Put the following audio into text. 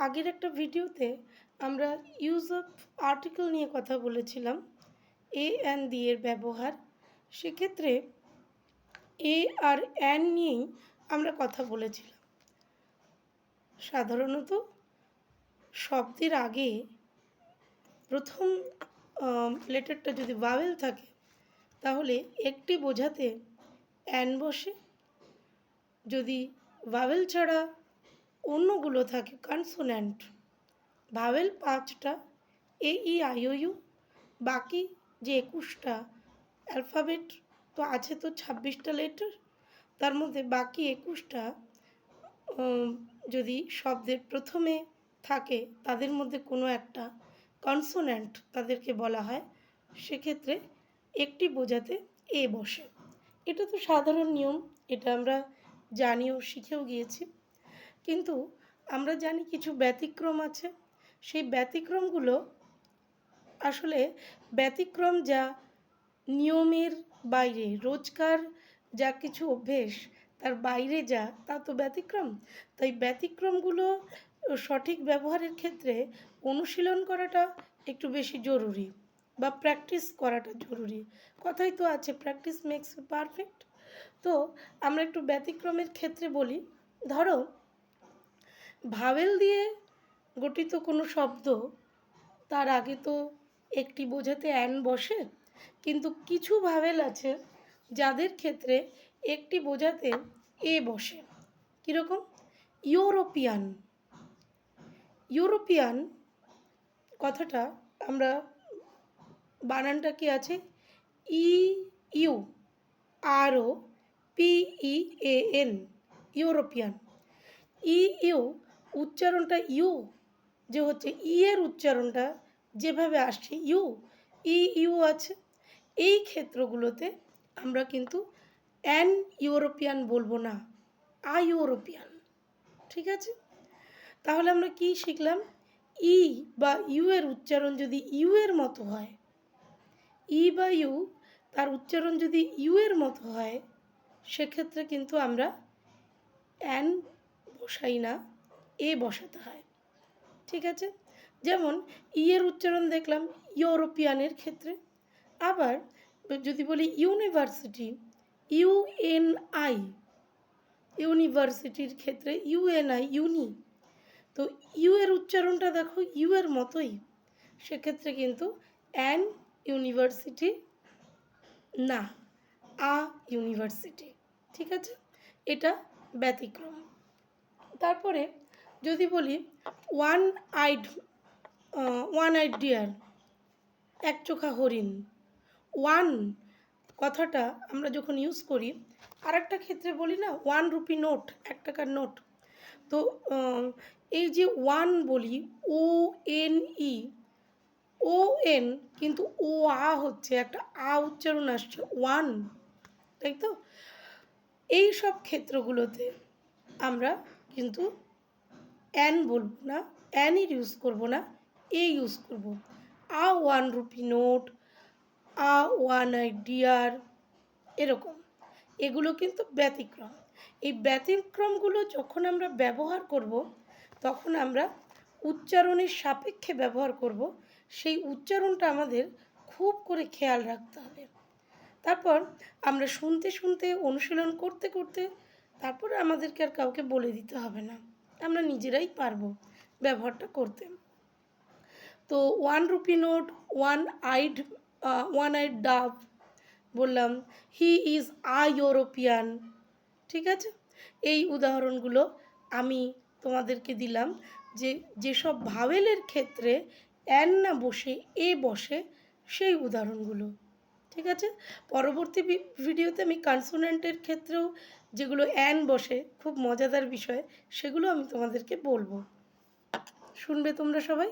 আগের একটা ভিডিওতে আমরা ইউজ অফ আর্টিকেল নিয়ে কথা বলেছিলাম, এ অ্যান্ড দি এর ব্যবহার। সেক্ষেত্রে এ আর অ্যান নিয়েই আমরা কথা বলেছিলাম। সাধারণত শব্দের আগে প্রথম লেটারটা যদি ভাওয়েল থাকে তাহলে একটি বোঝাতে অ্যান বসে, যদি ভাওয়েল ছাড়া অন্যগুলো থাকে কনসোন্যান্ট, ভাওয়েল 5টা, এ ই আই ও ইউ, বাকি যে 21টা অ্যালফাবেট তো আছে, তো 26টা লেটার, তার মধ্যে বাকি 21টা যদি শব্দের প্রথমে থাকে তাদের মধ্যে কোনো একটা কনসোন্যান্ট তাদেরকে বলা হয়, সেক্ষেত্রে একটি বোঝাতে এ বসে। এটা তো সাধারণ নিয়ম, এটা আমরা জানিও শিখেও গিয়েছি। কিন্তু আমরা জানি কিছু ব্যতিক্রম আছে। সেই ব্যতিক্রমগুলো আসলে ব্যতিক্রম যা নিয়মের বাইরে, রোজকার যা কিছু অভ্যেস তার বাইরে যা, তা তো ব্যতিক্রম। তাই ব্যতিক্রমগুলো সঠিক ব্যবহারের ক্ষেত্রে অনুশীলন করাটা একটু বেশি জরুরি, বা প্র্যাকটিস করাটা জরুরি। কথাই তো আছে, প্র্যাকটিস মেক্স পারফেক্ট। তো আমরা একটু ব্যতিক্রমের ক্ষেত্রে বলি। ধরো, ভাওয়েল দিয়ে গঠিত কোনো শব্দ, তার আগে তো একটি বোঝাতে অ্যান বসে, কিন্তু কিছু ভাওয়েল আছে যাদের ক্ষেত্রে একটি বোঝাতে এ বসে। কীরকম? ইউরোপিয়ান। ইউরোপিয়ান কথাটা আমরা বানানটা কি আছে? E U R O P E A N, European. E U উচ্চারণটা ইউ যে হচ্ছে, ই এর উচ্চারণটা যেভাবে আসছে ইউ, ই ইউ আছে। এই ক্ষেত্রগুলোতে আমরা কিন্তু অ্যান ইউরোপিয়ান বলবো না, আ ইউরোপিয়ান। ঠিক আছে? তাহলে আমরা কি শিখলাম? ই বা ইউ এর উচ্চারণ যদি ইউ এর মতো হয়, ই বা ইউ তার উচ্চারণ যদি ইউ এর মতো হয়, সেক্ষেত্রে কিন্তু আমরা অ্যান বসাই না, এ বসাতে হয়। ঠিক আছে? যেমন ই এর উচ্চারণ দেখলাম ইউরোপিয়ানের ক্ষেত্রে। আবার যদি বলি ইউনিভার্সিটি, ইউএনআই, ইউনিভার্সিটির ক্ষেত্রে ইউএনআই, ইউনি, তো ইউ এর উচ্চারণটা দেখো ইউ এর মতোই, সেক্ষেত্রে কিন্তু অ্যান ইউনিভার্সিটি না, আ ইউনিভার্সিটি। ঠিক আছে? এটা ব্যতিক্রম। তারপরে যদি বলি ওয়ান আইড ডিয়ার, এক চোখা হরিণ। ওয়ান কথাটা আমরা যখন ইউজ করি, আর একটা ক্ষেত্রে বলি না, 1 রুপি নোট, 1 টাকার নোট। তো এই যে ওয়ান বলি, O N E, O N কিন্তু ও আ হচ্ছে, একটা আ উচ্চারণ আসছে, ওয়ান, তাই তো? এই সব ক্ষেত্রগুলোতে আমরা কিন্তু অ্যান বলবো না, অ্যানের ইউজ করবো না, এ ইউজ করবো। A 1 rupee note, a one idea, এরকম। এগুলো কিন্তু ব্যতিক্রম। এই ব্যতিক্রমগুলো যখন আমরা ব্যবহার করব, তখন আমরা উচ্চারণের সাপেক্ষে ব্যবহার করব। সেই উচ্চারণটা আমাদের খুব করে খেয়াল রাখতে হবে। তারপর আমরা শুনতে শুনতে, অনুশীলন করতে করতে, তারপর আমাদেরকে আর কাউকে বলে দিতে হবে না, আমরা নিজেরাই পারবো ব্যবহারটা করতে। তো 1 রুপি নোট, ওয়ান আইড ডাব বললাম, হি ইজ আ ইউরোপিয়ান। ঠিক আছে? এই উদাহরণগুলো আমি তোমাদেরকে দিলাম, যে যেসব ভাওয়েলের ক্ষেত্রে অ্যান না বসে এ বসে, সেই উদাহরণগুলো। ঠিক আছে? পরবর্তী ভিডিওতে আমি কনসোন্যান্টের ক্ষেত্রেও যেগুলো অ্যান বসে, খুব মজাদার বিষয়, সেগুলো আমি তোমাদেরকে বলবো। শুনবে তোমরা সবাই?